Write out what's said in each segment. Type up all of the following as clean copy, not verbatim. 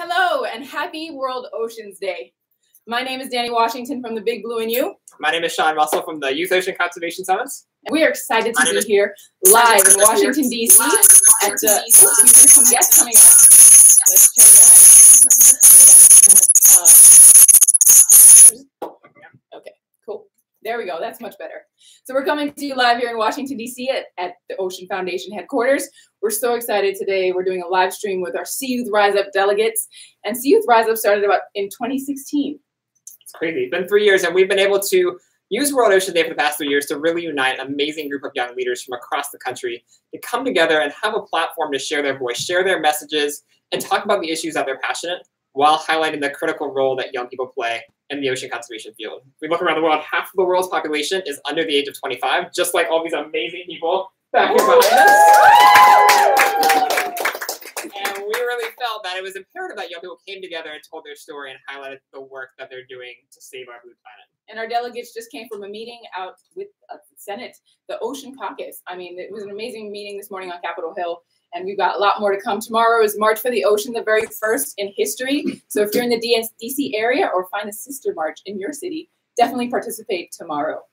Hello and happy World Oceans Day. My name is Danny Washington from the Big Blue and You. My name is Sean Russell from the Youth Ocean Conservation Summits. And we are excited to be here live in Washington, D.C. at the some guests coming up. Let's turn that. Okay, cool. There we go. That's much better. So we're coming to you live here in Washington, D.C. at the Ocean Foundation headquarters. We're so excited today. We're doing a live stream with our Sea Youth Rise Up delegates. And Sea Youth Rise Up started about in 2016. It's crazy. It's been 3 years, and we've been able to use World Ocean Day for the past 3 years to really unite an amazing group of young leaders from across the country to come together and have a platform to share their voice, share their messages, and talk about the issues that they're passionate while highlighting the critical role that young people play in the ocean conservation field. If we look around the world, half of the world's population is under the age of 25, just like all these amazing people back here behind us. And we really felt that it was imperative that young people came together and told their story and highlighted the work that they're doing to save our blue planet. And our delegates just came from a meeting out with the Senate, the Ocean Caucus. I mean, it was an amazing meeting this morning on Capitol Hill. And we've got a lot more to come. Tomorrow is March for the Ocean, the very first in history. So if you're in the DC area or find a sister march in your city, definitely participate tomorrow.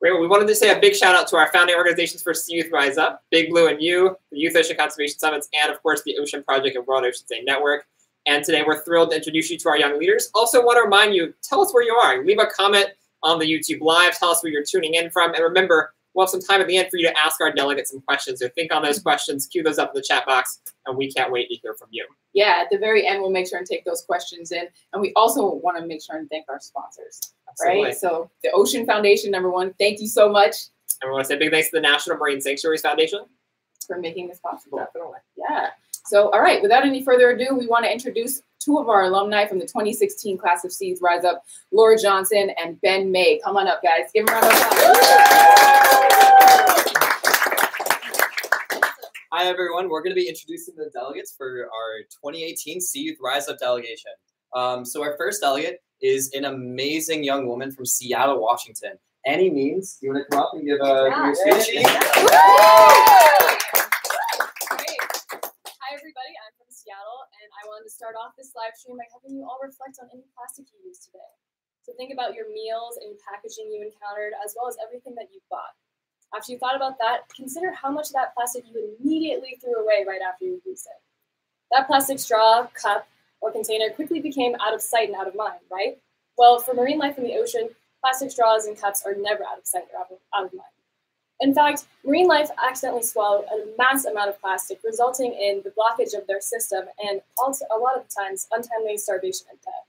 Great. Well, we wanted to say a big shout out to our founding organizations for Sea Youth Rise Up, Big Blue and You, the Youth Ocean Conservation Summits, and of course the Ocean Project and World Ocean Day Network. And today we're thrilled to introduce you to our young leaders. Also want to remind you, tell us where you are. Leave a comment on the YouTube Live. Tell us where you're tuning in from. And remember, we'll have some time at the end for you to ask our delegates some questions. So think on those questions, cue those up in the chat box, and we can't wait to hear from you. Yeah, at the very end, we'll make sure and take those questions in. And we also want to make sure and thank our sponsors. Absolutely. Right? So the Ocean Foundation, number one, thank you so much. And we want to say a big thanks to the National Marine Sanctuaries Foundation for making this possible. Definitely. Yeah. So, all right, without any further ado, we want to introduce two of our alumni from the 2016 class of Sea Youth Rise Up, Laura Johnson and Ben May. Come on up, guys. Give them a round of applause. Hi, everyone. We're going to be introducing the delegates for our 2018 Sea Youth Rise Up delegation. So our first delegate is an amazing young woman from Seattle, Washington. Annie Means, do you want to come up and give your speech? Hi, everybody. I'm from Seattle, and I wanted to start off this live stream by having you all reflect on any plastic you used today. So think about your meals and packaging you encountered, as well as everything that you bought. After you thought about that, consider how much of that plastic you immediately threw away right after you used it. That plastic straw, cup, or container quickly became out of sight and out of mind, right? Well, for marine life in the ocean, plastic straws and cups are never out of sight or out of mind. In fact, marine life accidentally swallowed a massive amount of plastic, resulting in the blockage of their system and also a lot of times untimely starvation and death.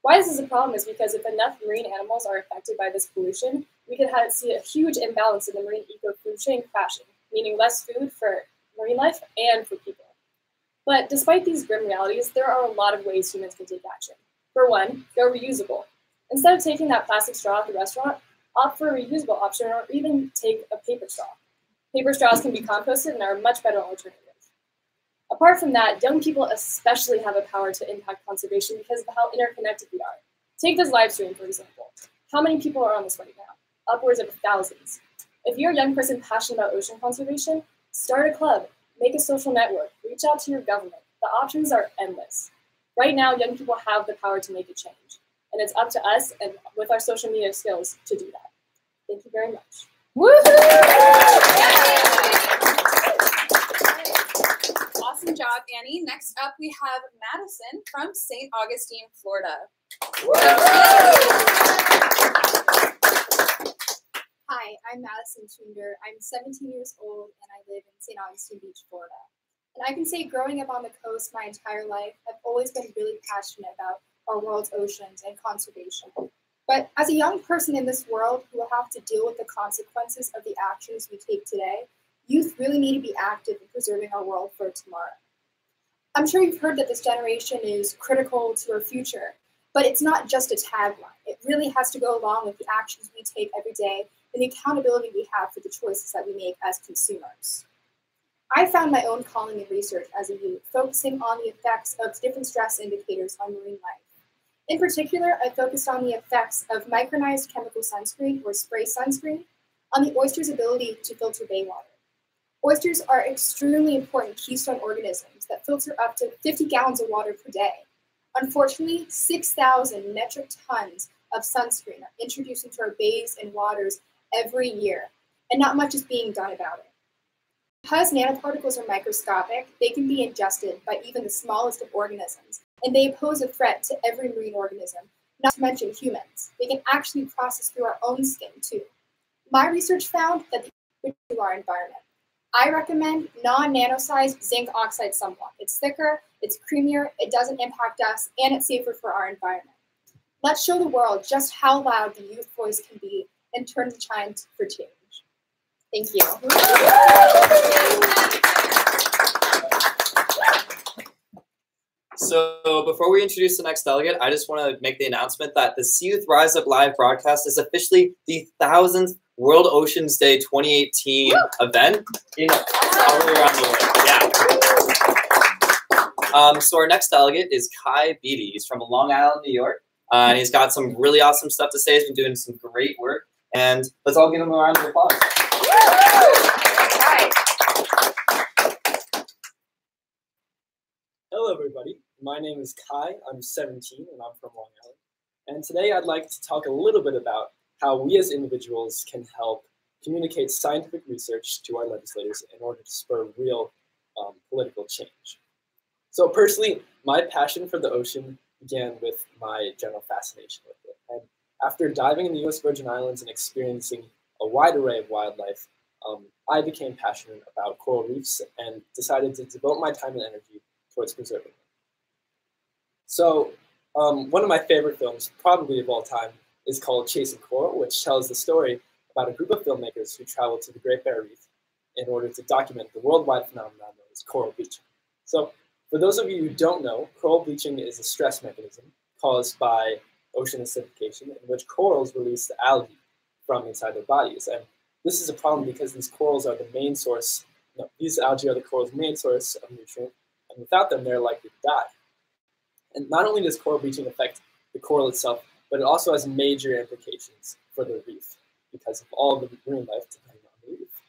Why this is a problem is because if enough marine animals are affected by this pollution, we could see a huge imbalance in the marine eco-food chain crashing, meaning less food for marine life and for people. But despite these grim realities, there are a lot of ways humans can take action. For one, go reusable. Instead of taking that plastic straw at the restaurant, opt for a reusable option or even take a paper straw. Paper straws can be composted and are a much better alternative. Apart from that, young people especially have a power to impact conservation because of how interconnected we are. Take this live stream, for example. How many people are on this right now? Upwards of thousands. If you're a young person passionate about ocean conservation, start a club, make a social network, reach out to your government. The options are endless. Right now, young people have the power to make a change. And it's up to us and with our social media skills to do that. Thank you very much. Awesome job, Annie. Next up, we have Madison from St. Augustine, Florida. Hi, I'm Madison Tunder. I'm 17 years old and I live in St. Augustine Beach, Florida. And I can say growing up on the coast my entire life, I've always been really passionate about our world's oceans and conservation. But as a young person in this world who will have to deal with the consequences of the actions we take today, youth really need to be active in preserving our world for tomorrow. I'm sure you've heard that this generation is critical to our future, but it's not just a tagline. It really has to go along with the actions we take every day and the accountability we have for the choices that we make as consumers. I found my own calling in research as a youth, focusing on the effects of different stress indicators on marine life. In particular, I focused on the effects of micronized chemical sunscreen or spray sunscreen on the oyster's ability to filter bay water. Oysters are extremely important keystone organisms systems that filter up to 50 gallons of water per day. Unfortunately, 6,000 metric tons of sunscreen are introduced into our bays and waters every year, and not much is being done about it. Because nanoparticles are microscopic, they can be ingested by even the smallest of organisms, and they pose a threat to every marine organism, not to mention humans. They can actually process through our own skin, too. My research found that they contribute to our environment. I recommend non-nano-sized zinc oxide sunblock. It's thicker, it's creamier, it doesn't impact us, and it's safer for our environment. Let's show the world just how loud the youth voice can be and turn the chimes for change. Thank you. So before we introduce the next delegate, I just want to make the announcement that the Sea Youth Rise Up Live broadcast is officially the 1000th World Oceans Day 2018 event all around the world. Yeah. So our next delegate is Kai Beatty. He's from Long Island, New York, and he's got some really awesome stuff to say. He's been doing some great work, and let's all give him a round of applause. Hello, everybody. My name is Kai. I'm 17, and I'm from Long Island. And today I'd like to talk a little bit about how we as individuals can help communicate scientific research to our legislators in order to spur real political change. So personally, my passion for the ocean began with my general fascination with it. And after diving in the U.S. Virgin Islands and experiencing a wide array of wildlife, I became passionate about coral reefs and decided to devote my time and energy towards preserving them. So one of my favorite films, probably of all time, is called Chasing Coral, which tells the story about a group of filmmakers who traveled to the Great Barrier Reef in order to document the worldwide phenomenon known as coral bleaching. So for those of you who don't know, coral bleaching is a stress mechanism caused by ocean acidification in which corals release the algae from inside their bodies. And this is a problem because these corals are the main source, these algae are the coral's main source of nutrient, and without them, they're likely to die. And not only does coral bleaching affect the coral itself, but it also has major implications for the reef because of all the marine life depending on the reef.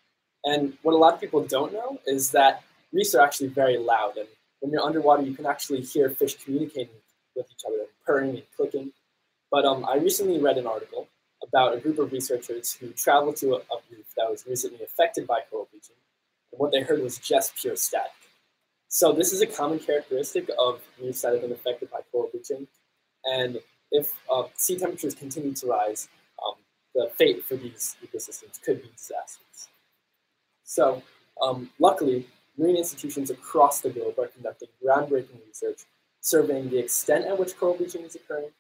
And what a lot of people don't know is that reefs are actually very loud. And when you're underwater, you can actually hear fish communicating with each other, purring and clicking. But I recently read an article about a group of researchers who traveled to a reef that was recently affected by coral bleaching. And what they heard was just pure static. So this is a common characteristic of reefs that have been affected by coral bleaching. And if sea temperatures continue to rise, the fate for these ecosystems could be disastrous. So luckily, marine institutions across the globe are conducting groundbreaking research, surveying the extent at which coral bleaching is occurring,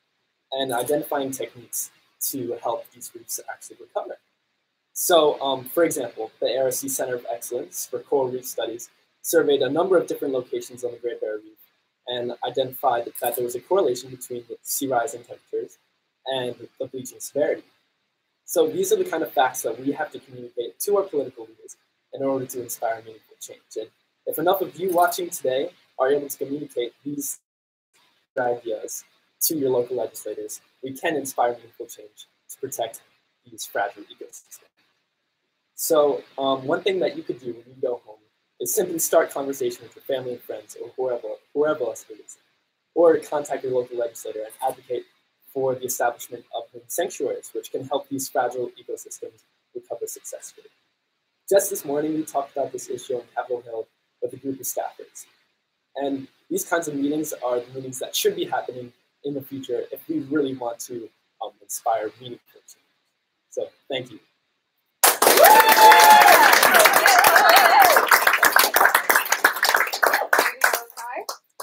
and identifying techniques to help these reefs actually recover. So for example, the ARC Center of Excellence for Coral Reef Studies surveyed a number of different locations on the Great Barrier Reef and identified that there was a correlation between the sea rise in temperatures and the bleaching severity. So these are the kind of facts that we have to communicate to our political leaders in order to inspire meaningful change. And if enough of you watching today are able to communicate these ideas to your local legislators, we can inspire meaningful change to protect these fragile ecosystems. So one thing that you could do when you go home is simply start conversation with your family and friends or whoever else it is, or contact your local legislator and advocate for the establishment of marine sanctuaries, which can help these fragile ecosystems recover successfully. Just this morning, we talked about this issue on Capitol Hill with a group of staffers. And these kinds of meetings are the meetings that should be happening in the future if we really want to inspire meaningful change. So thank you.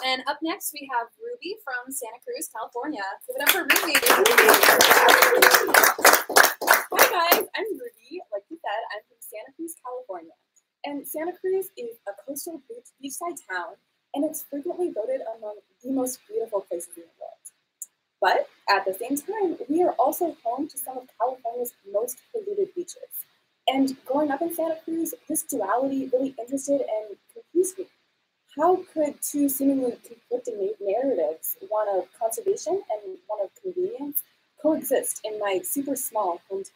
And up next, we have Ruby from Santa Cruz, California. Give it up for Ruby. Hi guys, I'm Ruby. Like you said, I'm from Santa Cruz, California. And Santa Cruz is a coastal beachside town, and it's frequently voted among the most beautiful places in the world. But at the same time, we are also home to some of California's most polluted beaches. And growing up in Santa Cruz, this duality really interested and confused me. How could two seemingly conflicting narratives, one of conservation and one of convenience, coexist in my super small hometown?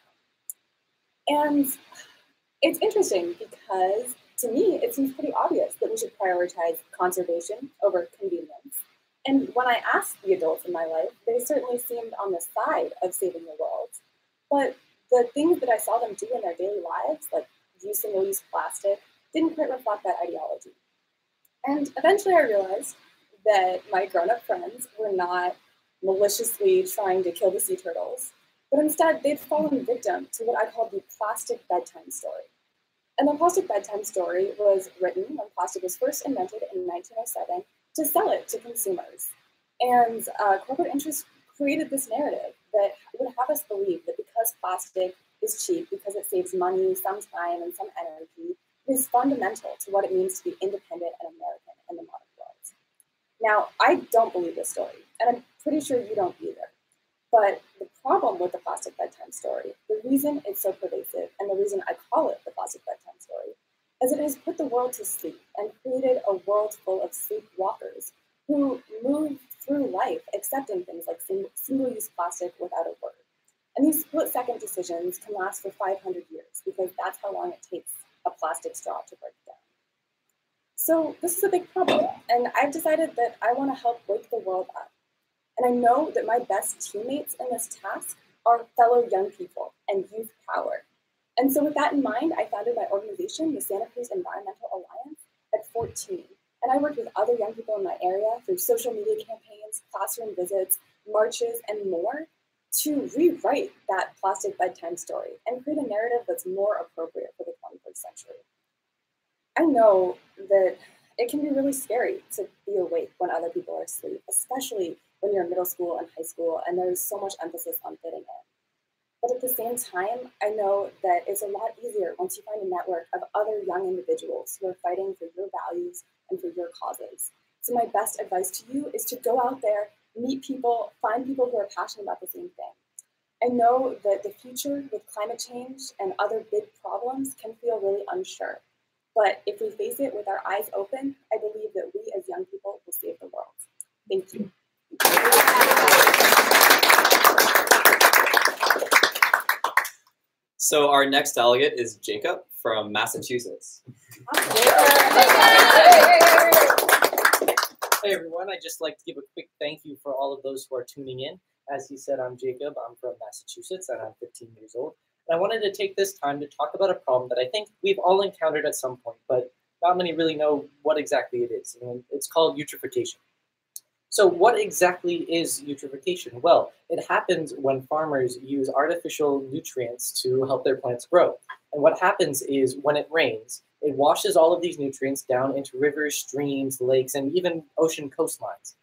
And it's interesting because To me, it seems pretty obvious that we should prioritize conservation over convenience. And when I asked the adults in my life, they certainly seemed on the side of saving the world. But the things that I saw them do in their daily lives, like use single-use plastic, didn't quite reflect that ideology. And eventually I realized that my grown-up friends were not maliciously trying to kill the sea turtles, but instead they'd fallen victim to what I call the plastic bedtime story. And the plastic bedtime story was written when plastic was first invented in 1907 to sell it to consumers. And corporate interests created this narrative that would have us believe that because plastic is cheap, because it saves money, some time, and some energy, it is fundamental to what it means to be independent and American in the modern world. Now, I don't believe this story, and I'm pretty sure you don't either. But the problem with the plastic bedtime story, the reason it's so pervasive, and the reason I call it the plastic bedtime story, is it has put the world to sleep and created a world full of sleepwalkers who move through life accepting things like single-use plastic without a word. And these split-second decisions can last for 500 years because that's how long it takes a plastic straw to break down. So this is a big problem, and I've decided that I want to help wake the world up. And I know that my best teammates in this task are fellow young people and youth power. And so with that in mind, I founded my organization, the Santa Cruz Environmental Alliance, at 14. And I worked with other young people in my area through social media campaigns, classroom visits, marches, and more to rewrite that plastic bedtime story and create a narrative that's more appropriate for the 21st century. I know that it can be really scary to be awake when other people are asleep, especially when you're in middle school and high school, and there's so much emphasis on fitting in. But at the same time, I know that it's a lot easier once you find a network of other young individuals who are fighting for your values and for your causes. So my best advice to you is to go out there, meet people, find people who are passionate about the same thing. I know that the future with climate change and other big problems can feel really unsure. But if we face it with our eyes open, I believe that we as young people will save the world. Thank you. So our next delegate is Jacob from Massachusetts. Hey everyone, I'd just like to give a quick thank you for all of those who are tuning in. As he said, I'm Jacob, I'm from Massachusetts, and I'm 15 years old. And I wanted to take this time to talk about a problem that I think we've all encountered at some point, but not many really know what exactly it is. And it's called eutrophication. So what exactly is eutrophication? Well, it happens when farmers use artificial nutrients to help their plants grow. And what happens is when it rains, it washes all of these nutrients down into rivers, streams, lakes, and even ocean coastlines.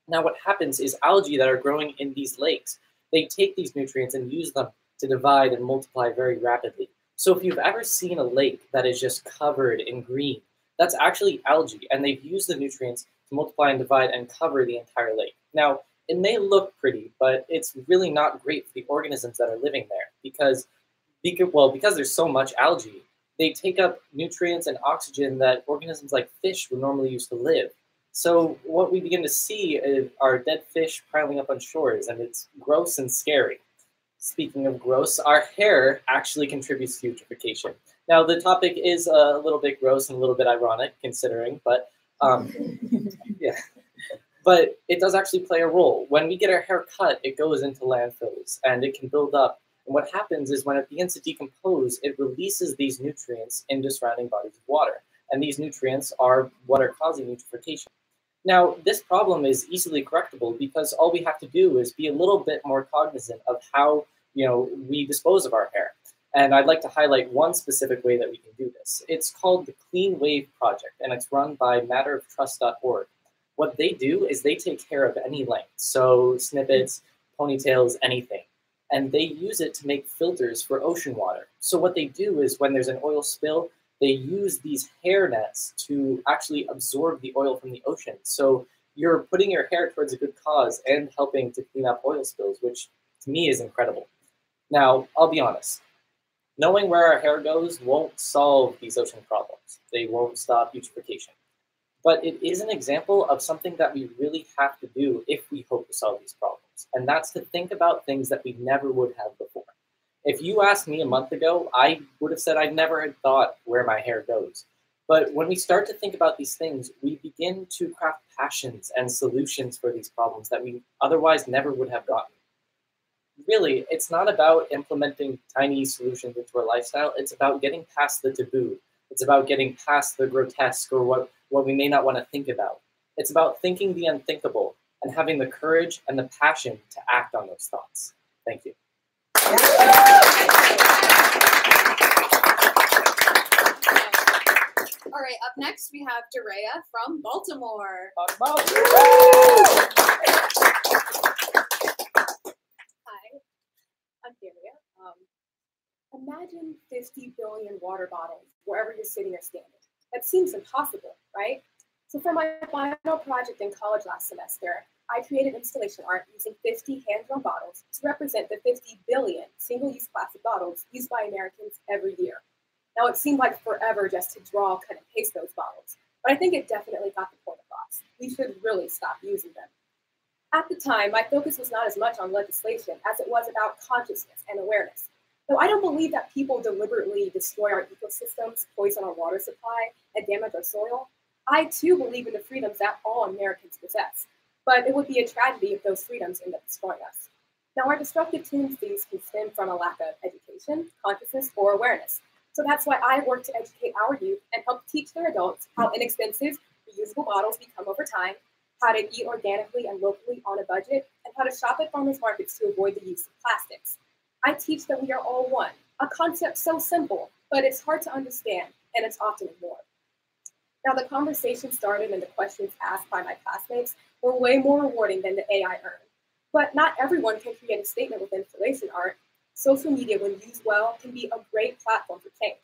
Now what happens is algae that are growing in these lakes, they take these nutrients and use them to divide and multiply very rapidly. So if you've ever seen a lake that is just covered in green, that's actually algae, and they've used the nutrients to multiply and divide and cover the entire lake. Now, it may look pretty, but it's really not great for the organisms that are living there because there's so much algae, they take up nutrients and oxygen that organisms like fish would normally use to live. So what we begin to see are dead fish piling up on shores, and it's gross and scary. Speaking of gross, our hair actually contributes to eutrophication. Now, the topic is a little bit gross and a little bit ironic, considering, but yeah. But it does actually play a role. When we get our hair cut, it goes into landfills, and it can build up. And what happens is when it begins to decompose, it releases these nutrients into surrounding bodies of water. And these nutrients are what are causing eutrophication. Now, this problem is easily correctable because all we have to do is be a little bit more cognizant of how we dispose of our hair. And I'd like to highlight one specific way that we can do this. It's called the Clean Wave Project, and it's run by matteroftrust.org. What they do is they take hair of any length, so snippets, ponytails, anything. And they use it to make filters for ocean water. So what they do is when there's an oil spill, they use these hair nets to actually absorb the oil from the ocean. So you're putting your hair towards a good cause and helping to clean up oil spills, which to me is incredible. Now, I'll be honest. Knowing where our hair goes won't solve these ocean problems. They won't stop eutrophication. But it is an example of something that we really have to do if we hope to solve these problems. And that's to think about things that we never would have before. If you asked me a month ago, I would have said I never had thought where my hair goes. But when we start to think about these things, we begin to craft passions and solutions for these problems that we otherwise never would have gotten. Really, it's not about implementing tiny solutions into our lifestyle. It's about getting past the taboo. It's about getting past the grotesque or what we may not want to think about. It's about thinking the unthinkable and having the courage and the passion to act on those thoughts. Thank you. All right, up next we have Darea from Baltimore. Hi, I'm Daria. Imagine 50 billion water bottles wherever you're sitting or standing. That seems impossible, right? So for my final project in college last semester, I created installation art using 50 hand-drawn bottles to represent the 50 billion single-use plastic bottles used by Americans every year. Now, it seemed like forever just to draw, cut, and paste those bottles, but I think it definitely got the point across. We should really stop using them. At the time, my focus was not as much on legislation as it was about consciousness and awareness. Though I don't believe that people deliberately destroy our ecosystems, poison our water supply, and damage our soil, I too believe in the freedoms that all Americans possess. But it would be a tragedy if those freedoms end up destroying us. Now, our destructive tendencies can stem from a lack of education, consciousness, or awareness. So that's why I work to educate our youth and help teach their adults how inexpensive, reusable bottles become over time, how to eat organically and locally on a budget, and how to shop at farmers markets to avoid the use of plastics. I teach that we are all one, a concept so simple, but it's hard to understand, and it's often ignored. Now, the conversation started and the questions asked by my classmates were way more rewarding than the AI earned. But not everyone can create a statement with installation art. Social media, when used well, can be a great platform for change.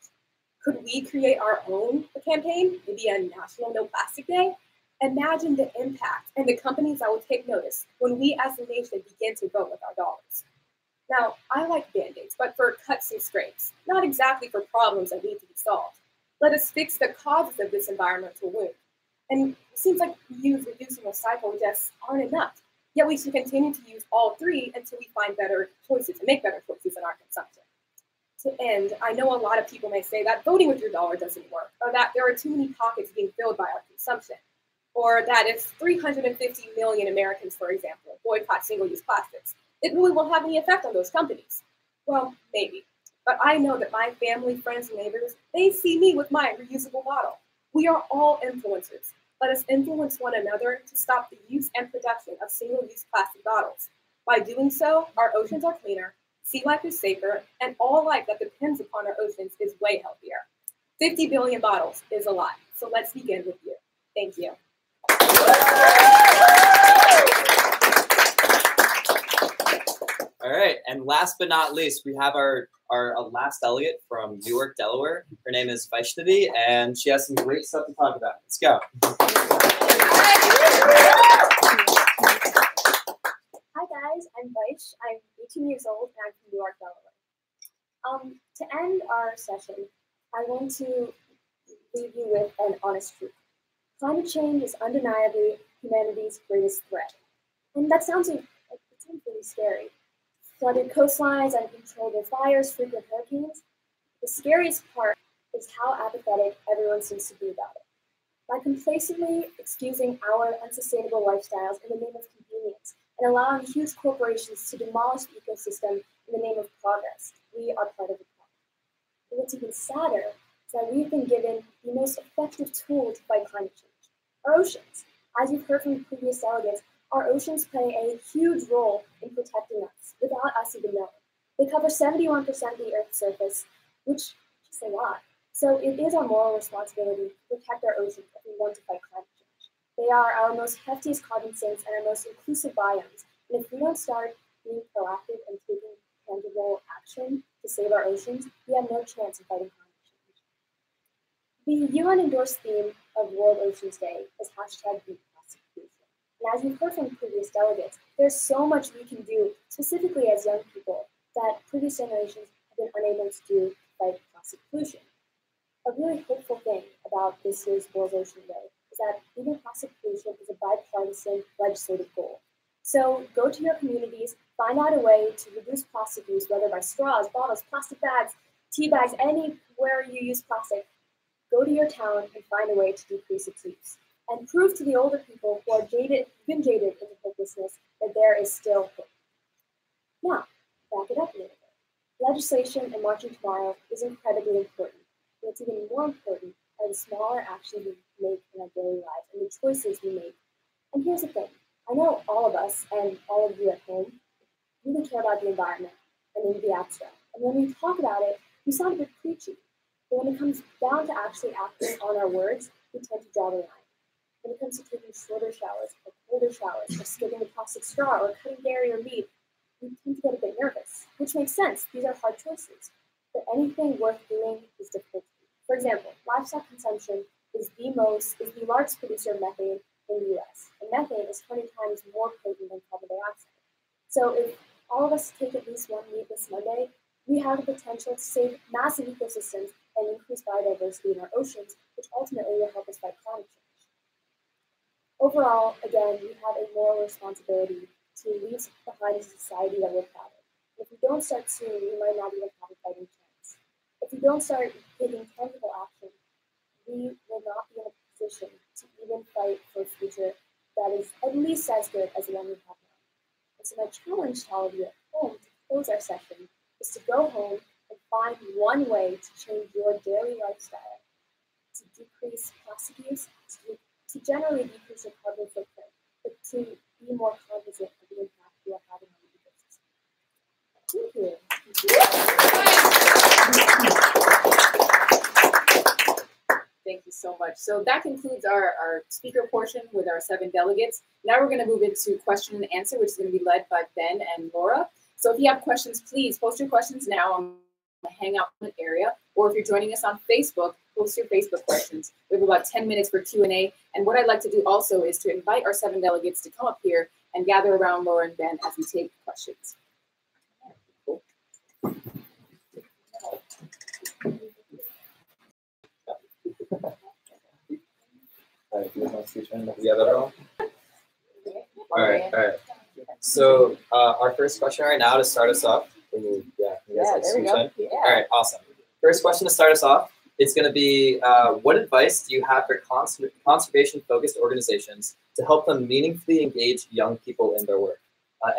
Could we create our own campaign, maybe a National No Plastic Day? Imagine the impact and the companies that will take notice when we as a nation begin to vote with our dollars. Now, I like Band-Aids, but for cuts and scrapes, not exactly for problems that need to be solved. Let us fix the causes of this environmental wound. And it seems like reuse, reduce, and recycle just aren't enough. Yet we should continue to use all three until we find better choices and make better choices in our consumption. To end, I know a lot of people may say that voting with your dollar doesn't work, or that there are too many pockets being filled by our consumption, or that if 350 million Americans, for example, boycott single-use plastics, it really won't have any effect on those companies. Well, maybe. But I know that my family, friends, and neighbors, they see me with my reusable bottle. We are all influencers. Let us influence one another to stop the use and production of single-use plastic bottles. By doing so, our oceans are cleaner, sea life is safer, and all life that depends upon our oceans is way healthier. 50 billion bottles is a lot, so let's begin with you. Thank you. All right, and last but not least, we have our last delegate from Newark, Delaware. Her name is Vaishnavi, and she has some great stuff to talk about. Let's go. Hi guys, I'm Vaish. I'm 18 years old and I'm from Newark, Delaware. To end our session, I want to leave you with an honest truth. Climate change is undeniably humanity's greatest threat. And that sounds really scary. Flooded coastlines, uncontrollable fires, frequent hurricanes. The scariest part is how apathetic everyone seems to be about it. By complacently excusing our unsustainable lifestyles in the name of convenience and allowing huge corporations to demolish the ecosystem in the name of progress, we are part of the problem. And what's even sadder is that we've been given the most effective tool to fight climate change, our oceans. As you've heard from previous delegates, our oceans play a huge role in protecting us without us even knowing. They cover 71% of the Earth's surface, which is just a lot. So it is our moral responsibility to protect our oceans if we want to fight climate change. They are our most heftiest carbon sinks and our most inclusive biomes. And if we don't start being proactive and taking tangible action to save our oceans, we have no chance of fighting climate change. The UN-endorsed theme of World Oceans Day is #BeatPlasticPollution. And as you've heard from previous delegates, there's so much we can do, specifically as young people, that previous generations have been unable to do to fight plastic pollution. A really hopeful thing about this year's World Ocean Day is that beating plastic pollution is a bipartisan legislative goal. So go to your communities, find out a way to reduce plastic use, whether by straws, bottles, plastic bags, tea bags, anywhere you use plastic. Go to your town and find a way to decrease its use. And prove to the older people who are been jaded into hopelessness that there is still hope. Now, back it up a little bit. Legislation and marching tomorrow is incredibly important. And it's even more important are the smaller actions we make in our daily lives and the choices we make. And here's the thing. I know all of us and all of you at home really care about the environment and in the abstract. And when we talk about it, we sound a bit preachy. But when it comes down to actually acting on our words, we tend to draw the line. When it comes to taking shorter showers or colder showers or skipping a plastic straw or cutting dairy or meat, we tend to get a bit nervous, which makes sense. These are hard choices. But anything worth doing is difficult to do. For example, livestock consumption is the largest producer of methane in the US. And methane is 20 times more potent than carbon dioxide. So if all of us take at least one meat this Monday, we have the potential to save massive ecosystems and increase biodiversity in our oceans, which ultimately will help us fight climate change. Overall, again, we have a moral responsibility to leave behind a society that we're proud of. If we don't start soon, we might not even have a fighting chance. If we don't start taking tangible action, we will not be in a position to even fight for a future that is at least as good as the one we have now. And so my challenge to all of you at home to close our session is to go home and find one way to change your daily lifestyle, to decrease plastic use, to generally decrease your carbon footprint, but to be more cognizant of the impact you are having on the ecosystem. Thank you. Thank you so much. So that concludes our speaker portion with our 7 delegates. Now we're going to move into question and answer, which is going to be led by Ben and Laura. So if you have questions, please post your questions now on the Hangout area, or if you're joining us on Facebook, post your Facebook questions. We have about 10 minutes for Q&A. And what I'd like to do also is to invite our 7 delegates to come up here and gather around Laura and Ben as we take questions. All right. So our first question right now to start us off. All right, awesome. First question to start us off. It's going to be, what advice do you have for conservation-focused organizations to help them meaningfully engage young people in their work?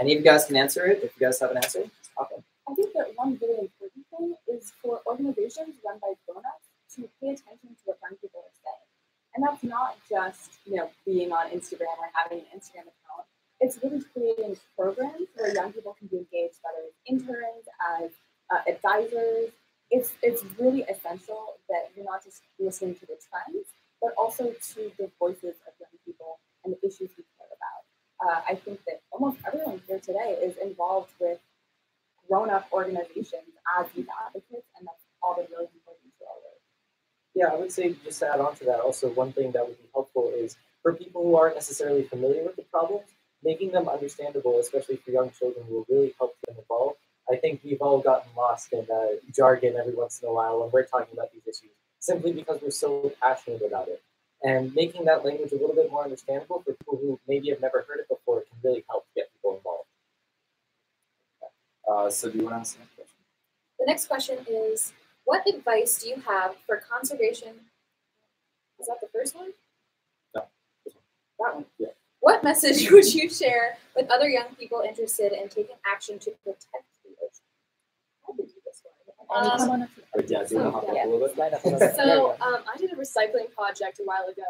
Any of you guys can answer it. If you guys have an answer, okay. I think that one really important thing is for organizations run by grown-ups to pay attention to what young people are saying. And that's not just, being on Instagram or having an Instagram account. It's really creating programs where young people can be engaged, whether it's interns, as advisors. It's really essential that you're not just listening to the trends, but also to the voices of young people and the issues we care about. I think that almost everyone here today is involved with grown-up organizations as youth advocates, and that's all that really important to our work. Yeah, I would say, just to add on to that, also one thing that would be helpful is for people who aren't necessarily familiar with the problems, making them understandable, especially for young children, will really help them evolve. I think we've all gotten lost in jargon every once in a while when we're talking about these issues, simply because we're so passionate about it. And making that language a little bit more understandable for people who maybe have never heard it before can really help get people involved. So do you want to ask the next question? The next question is, what advice do you have for conservation? Is that the first one? No. That one? Yeah. What message would you share with other young people interested in taking action to protect the ocean? I can do this one. So I did a recycling project a while ago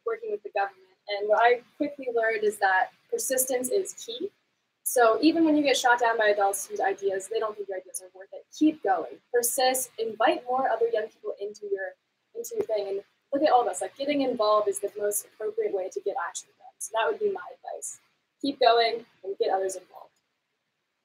working with the government, and what I quickly learned is that persistence is key. So even when you get shot down by adults whose ideas, they don't think your ideas are worth it, keep going. Persist, invite more other young people into your thing, and look at all of us. Like, getting involved is the most appropriate way to get action done. So that would be my advice. Keep going and get others involved.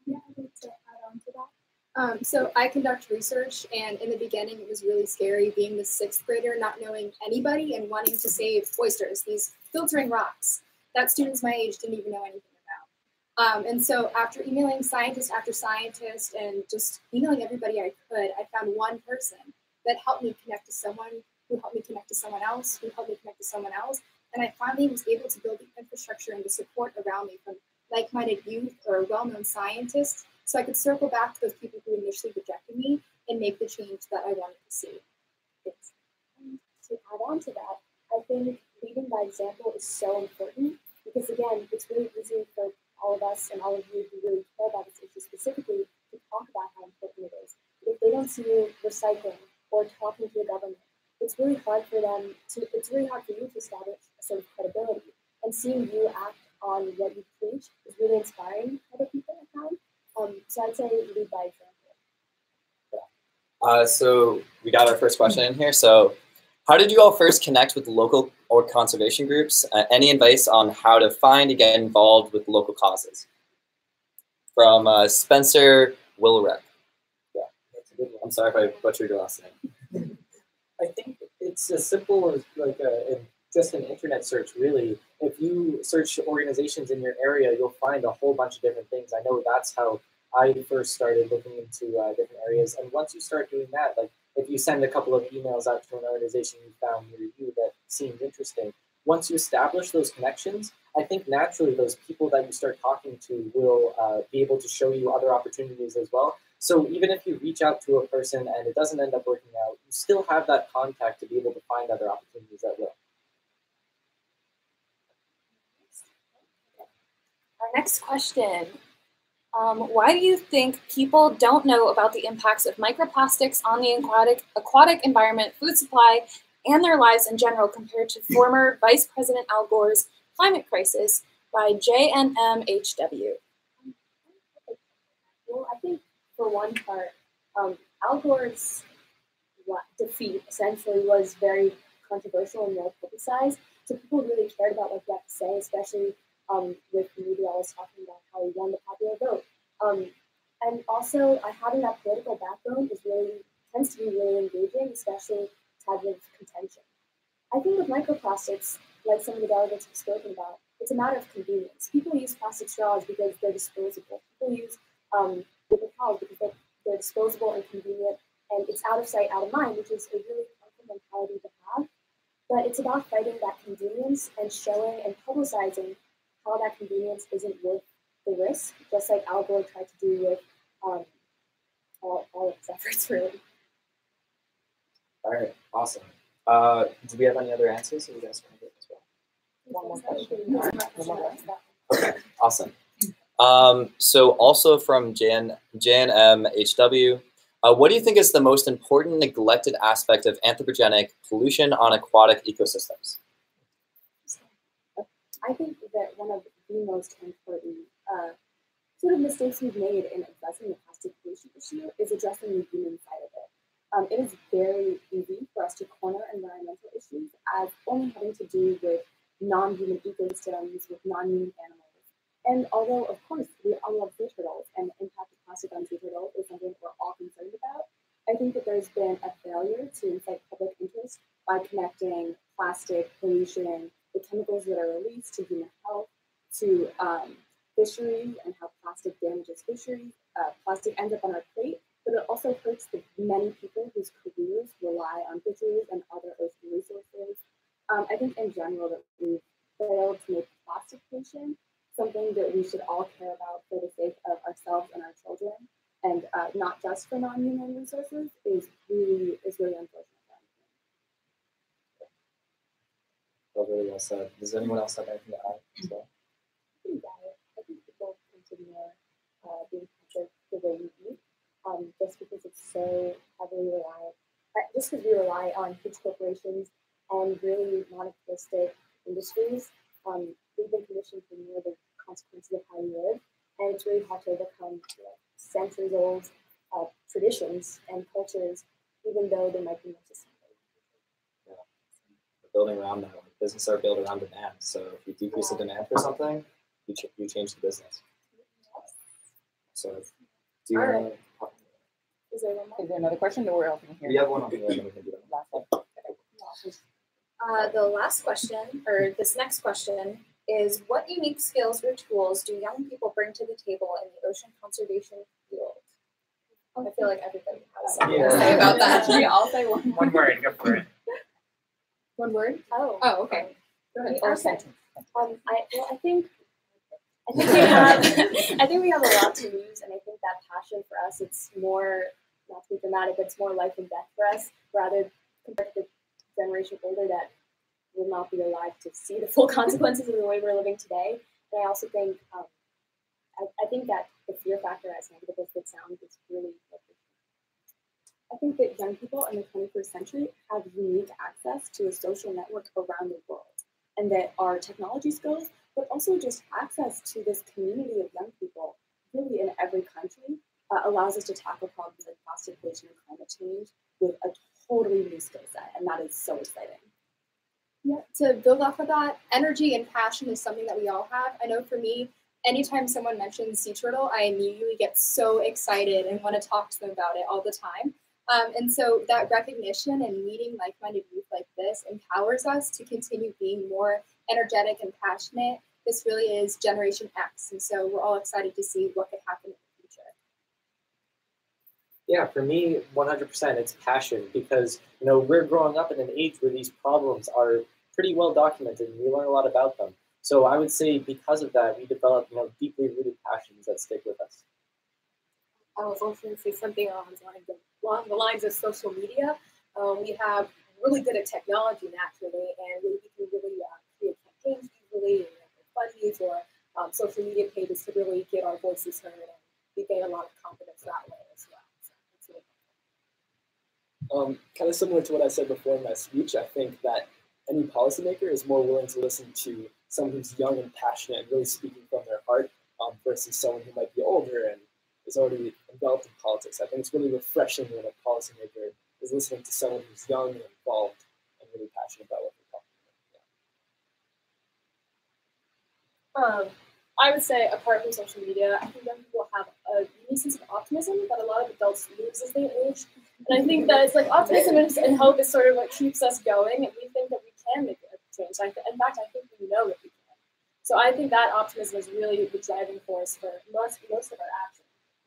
Yeah, I'd like to add on to that. So I conduct research, and in the beginning it was really scary being the 6th grader, not knowing anybody and wanting to save oysters, these filtering rocks that students my age didn't even know anything about. And so after emailing scientist after scientist and just emailing everybody I could, I found one person that helped me connect to someone who helped me connect to someone else, who helped me connect to someone else. And I finally was able to build the infrastructure and the support around me from like-minded youth or well-known scientists, so I could circle back to those people who initially rejected me and make the change that I wanted to see. Thanks. on to that, I think leading by example is so important because, again, it's really easy for all of us and all of you who really care about this issue specifically to talk about how important it is. If they don't see you recycling or talking to the government, it's really hard for them to, it's really hard for you to establish a sort of credibility. And seeing you act on what you preach is really inspiring other people I found. So I'd say lead by example. So we got our first question in here. So how did you all first connect with local or conservation groups? Any advice on how to find and get involved with local causes? From Spencer Wilrek. Yeah, that's a good one. I'm sorry if I butchered your last name. I think it's as simple as like just an internet search, really. If you search organizations in your area, you'll find a whole bunch of different things. I know that's how I first started looking into different areas. And once you start doing that, like if you send a couple of emails out to an organization you found near you that seemed interesting, once you establish those connections, I think naturally those people that you start talking to will be able to show you other opportunities as well. So even if you reach out to a person and it doesn't end up working out, you still have that contact to be able to find other opportunities that will. Our next question. Why do you think people don't know about the impacts of microplastics on the aquatic environment, food supply, and their lives in general compared to former Vice President Al Gore's climate crisis by JNMHW? Well, I think for one part, Al Gore's defeat essentially was very controversial and well publicized. So people really cared about what he had to say, especially with the media always talking about how he won the popular vote. And also, having that political background tends to be really engaging, especially type of contention. I think with microplastics, like some of the delegates have spoken about, it's a matter of convenience. People use plastic straws because they're disposable. People use paper towels because they're disposable and convenient, and it's out of sight, out of mind, which is a really harmful mentality to have. But it's about fighting that convenience and showing and publicizing how that convenience isn't worth the risk, just like Al Gore tried to do with all of his efforts, really. All right, awesome. Do we have any other answers that you guys want to get as well? One more question. Okay, awesome. So also from JNMHW, what do you think is the most important neglected aspect of anthropogenic pollution on aquatic ecosystems? I think that one of the most important sort of mistakes we've made in addressing the plastic pollution issue is addressing the human side of it. It is very easy for us to corner environmental issues as only having to do with non-human ecosystems, with non-human animals. And although, of course, we all love sea turtles and the impact of plastic on sea turtles is something we're all concerned about, I think that there's been a failure to incite public interest by connecting plastic pollution, the chemicals that are released to human health, to fisheries and how plastic damages fisheries. Plastic ends up on our plate, but it also hurts the many people whose careers rely on fisheries and other ocean resources. I think in general that we've failed to make plastic pollution something that we should all care about for the sake of ourselves and our children, and not just for non-human resources is really unfortunate. That was really well said. Does anyone else have anything to add as well? I think people tend to be more being pressured the way we eat, just because it's so heavily reliant. Just because we rely on huge corporations and really monopolistic industries, we've been conditioned to know the consequences of how we live, and it's really hard to overcome centuries-old traditions and cultures, even though they might be necessary. Yeah, we're building around that. Businesses are built around demand. So if you decrease the demand for something, you change the business. So do you want to? Is there another question or we're open here? We have one on here, and then we can do that. Last one. The last question, or this next question, is what unique skills or tools do young people bring to the table in the ocean conservation field? I feel like everybody has something to say about that. Should we all say one? One word, go for it. One word? Oh, Okay. Go ahead. Or sentence. I think we have a lot to lose, and I think that passion for us, it's more, not to be dramatic, but it's more life and death for us, rather compared to the generation older that will not be alive to see the full consequences of the way we're living today. But I also think I think that the fear factor, as negative as it sounds, is really important. I think that young people in the 21st century have unique access to a social network around the world, and that our technology skills, but also just access to this community of young people, really in every country, allows us to tackle problems like plastic pollution and climate change with a totally new skill set, and that is so exciting. Yeah, to build off of that, energy and passion is something that we all have. I know for me, anytime someone mentions sea turtle, I immediately get so excited and want to talk to them about it all the time. And so that recognition and meeting like-minded youth like this empowers us to continue being more energetic and passionate. This really is Generation X, and so we're all excited to see what could happen in the future. Yeah, for me, 100%, it's passion, because we're growing up in an age where these problems are pretty well documented, and we learn a lot about them. So I would say because of that, we develop deeply rooted passions that stick with us. I was also going to say something along the lines of social media. We have really good at technology naturally, and we can really create campaigns easily, buddies or social media pages to really get our voices heard, and we gain a lot of confidence that way as well. So that's really kind of similar to what I said before in my speech, I think that any policymaker is more willing to listen to someone who's young and passionate and really speaking from their heart versus someone who might be older and is already involved in politics. I think it's really refreshing when a policymaker is listening to someone who's young and involved and really passionate about what they're talking about. I would say, apart from social media, I think young people have a unique sense of optimism that a lot of adults lose as they age. And I think that it's like optimism and hope is sort of what keeps us going, and we think that we can make a change. In fact, I think we know that we can. So I think that optimism is really the driving force for most of our actions.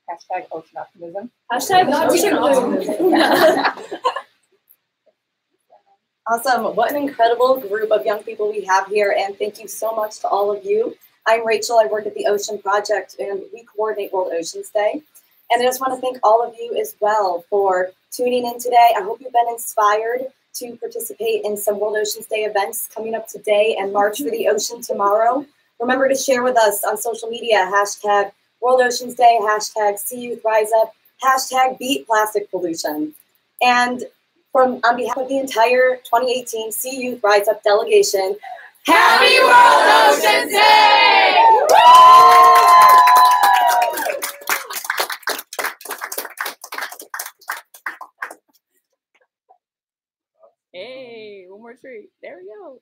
Hashtag ocean optimism. Hashtag ocean optimism. Awesome. What an incredible group of young people we have here, and thank you so much to all of you. I'm Rachel. I work at the Ocean Project, and we coordinate World Oceans Day. And I just want to thank all of you as well for tuning in today. I hope you've been inspired to participate in some World Oceans Day events coming up today and March for the Ocean tomorrow. Remember to share with us on social media, hashtag World Oceans Day, hashtag See Youth Rise Up, hashtag Beat Plastic Pollution. And on behalf of the entire 2018 See Youth Rise Up delegation, Happy World Oceans Day! Hey, one more treat. There we go.